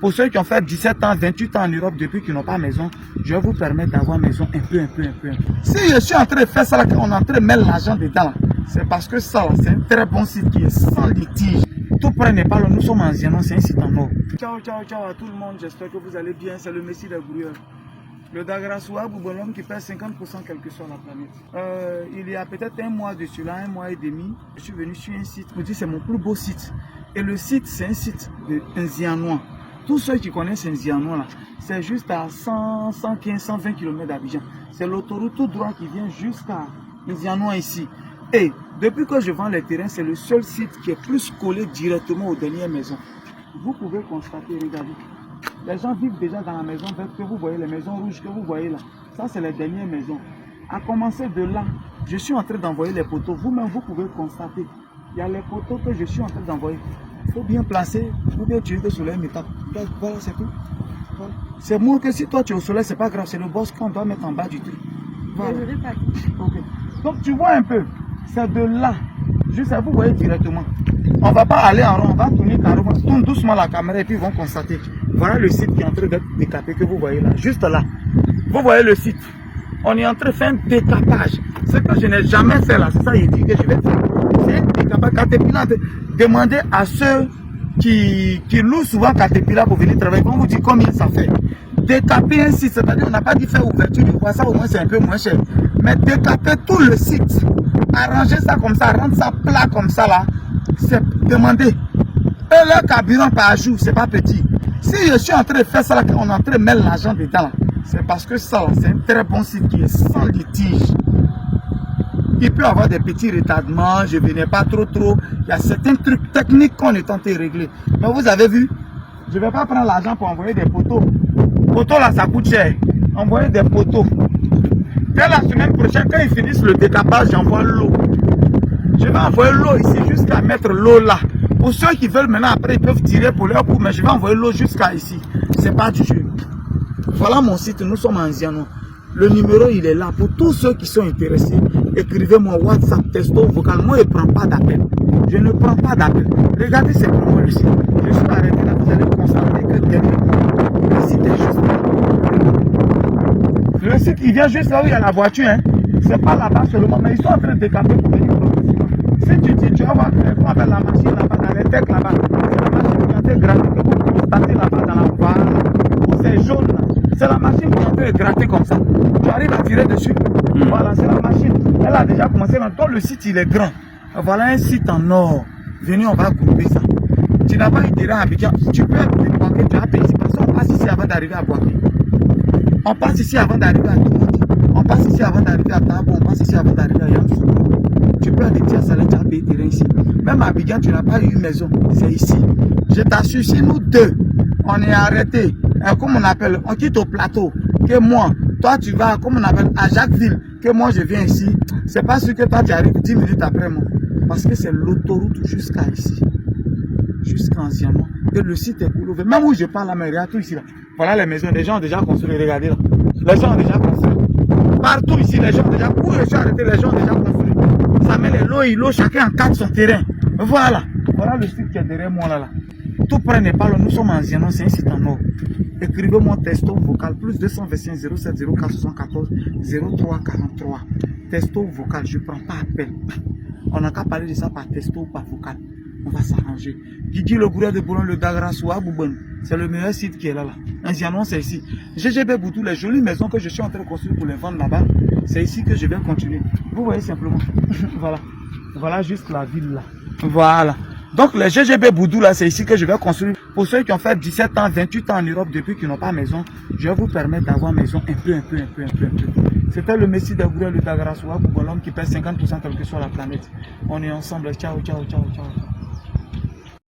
Pour ceux qui ont fait 17 ans, 28 ans en Europe depuis qu'ils n'ont pas maison, je vais vous permettre d'avoir maison un peu. Si je suis en train de faire ça, là, on est en train de mettre l'argent dedans, c'est parce que ça, c'est un très bon site qui est sans litige. Tout près n'est pas là, nous sommes en Zianon, c'est un site en or. Ciao à tout le monde, j'espère que vous allez bien, c'est le Messie des Gourieurs. Le Dagrassoua Boubolom qui perd 50% quelle que soit la planète. Il y a peut-être un mois de cela, un mois et demi, je suis venu sur un site, je me dis c'est mon plus beau site. Et le site, c'est un site d'un Zianois. Tous ceux qui connaissent un Zianois là, c'est juste à 100, 115, 120 km d'Abidjan. C'est l'autoroute tout droit qui vient jusqu'à Zianois ici. Et depuis que je vends les terrains, c'est le seul site qui est plus collé directement aux dernières maisons. Vous pouvez constater, regardez. Les gens vivent déjà dans la maison verte que vous voyez, les maisons rouges que vous voyez là. Ça, c'est les dernières maisons. À commencer de là, je suis en train d'envoyer les poteaux. Vous-même, vous pouvez constater. Il y a les poteaux que je suis en train d'envoyer. Il faut bien placer, il faut bien utiliser le soleil métal. Voilà, c'est tout. Voilà. C'est moins que si toi tu es au soleil, c'est pas grave. C'est le boss qu'on doit mettre en bas du truc. Voilà. Okay. Donc tu vois un peu, c'est de là. Juste là, vous voyez directement. On ne va pas aller en rond, on va tourner carrément. Tourne doucement la caméra et puis ils vont constater. Voilà le site qui est en train d'être décapé que vous voyez là. Juste là. Vous voyez le site. On est en train de faire un décapage. Ce que je n'ai jamais fait là, c'est ça il dit que je vais faire. C'est un décapage. Caterpillar, demandez à ceux qui louent souvent Caterpillar pour venir travailler. On vous dit combien ça fait. Décaper un site, c'est-à-dire on n'a pas dit faire ouverture du bois, ça au moins c'est un peu moins cher. Mais décaper tout le site, arranger ça comme ça, rendre ça plat comme ça là, c'est demander. Et le carburant par jour, c'est pas petit. Si je suis en train de faire ça là, on est en train de mettre l'argent dedans, c'est parce que ça là, c'est un très bon site qui est sans litige. Il peut y avoir des petits retardements, je ne venais pas trop. Il y a certains trucs techniques qu'on est tenté de régler. Mais vous avez vu, je ne vais pas prendre l'argent pour envoyer des poteaux. Poteaux là, ça coûte cher. Envoyer des poteaux. Dès la semaine prochaine, quand ils finissent le décapage, j'envoie l'eau. Je vais envoyer l'eau ici jusqu'à mettre l'eau là. Pour ceux qui veulent maintenant, après, ils peuvent tirer pour leur coup, mais je vais envoyer l'eau jusqu'à ici. C'est pas du jeu. Voilà mon site, nous sommes en Zianon. Le numéro, il est là. Pour tous ceux qui sont intéressés, écrivez-moi WhatsApp, texto, vocal. Moi, je ne prends pas d'appel. Je ne prends pas d'appel. Regardez simplement le site. Je suis arrêté là. Vous allez constater que derrière, le site est juste là. Le site, il vient juste là où il y a la voiture. Hein. C'est pas là-bas seulement, mais ils sont en train de décaper pour venir. Si tu dis, tu vas voir la machine là-bas, dans les techs là-bas. C'est la machine qui est en train de gratter que vous constatez là-bas dans la voie. C'est jaune là. C'est la machine qui est en train de gratter comme ça. Tu arrives à tirer dessus. Voilà, c'est la machine. Elle a déjà commencé. Donc le site, il est grand. Voilà un site en or. Venez, on va grouper ça. Tu n'as pas eu de terrain à Abidjan. Tu peux être Boaké, tu as payé. Parce qu'on passe ici avant d'arriver à Boaké. On passe ici avant d'arriver à Toumoudi. On passe ici avant d'arriver à Tabo. On passe ici avant d'arriver à Yansou. Tu peux aller dire ça, tu as payé terrain ici. Même à Abidjan, tu n'as pas eu une maison. C'est ici. Je t'assure, si nous deux, on est arrêtés. Comme on appelle, on quitte au plateau, que moi, toi tu vas, comme on appelle, à Jacquesville, que moi je viens ici, c'est pas sûr que toi tu arrives 10 minutes après moi, parce que c'est l'autoroute jusqu'à ici, jusqu'à Zianon, et le site est cool. Même où je parle là, mais regarde tout ici là, voilà les maisons, les gens ont déjà construit, regardez là, les gens ont déjà construit, partout ici les gens ont déjà, où je suis arrêté, les gens ont déjà construit, ça met les lots, chacun encadre son terrain, voilà le site qui est derrière moi là. Tout près n'est pas là, nous sommes en Zianon, c'est un site en or. Écrivez-moi texto vocal plus 225 07 04 74 03 43. Texto vocal, je ne prends pas appel. On n'a qu'à parler de ça par texto ou par vocal. On va s'arranger. Guigui le gourou de Boulogne, le Dagrassoua Bouboune, c'est le meilleur site qui est là. Un Zianon, c'est ici. GGB Boudou, les jolies maisons que je suis en train de construire pour les vendre là-bas, c'est ici que je vais continuer. Vous voyez simplement. Voilà juste la ville là. Voilà. Donc les GGB Boudou là, c'est ici que je vais construire. Pour ceux qui ont fait 17 ans, 28 ans en Europe depuis qu'ils n'ont pas maison, je vais vous permettre d'avoir maison un peu. C'était le Messie des Gourieurs, le Dagrassoua Boubolom qui pèse 50% quelle que soit la planète. On est ensemble. Ciao.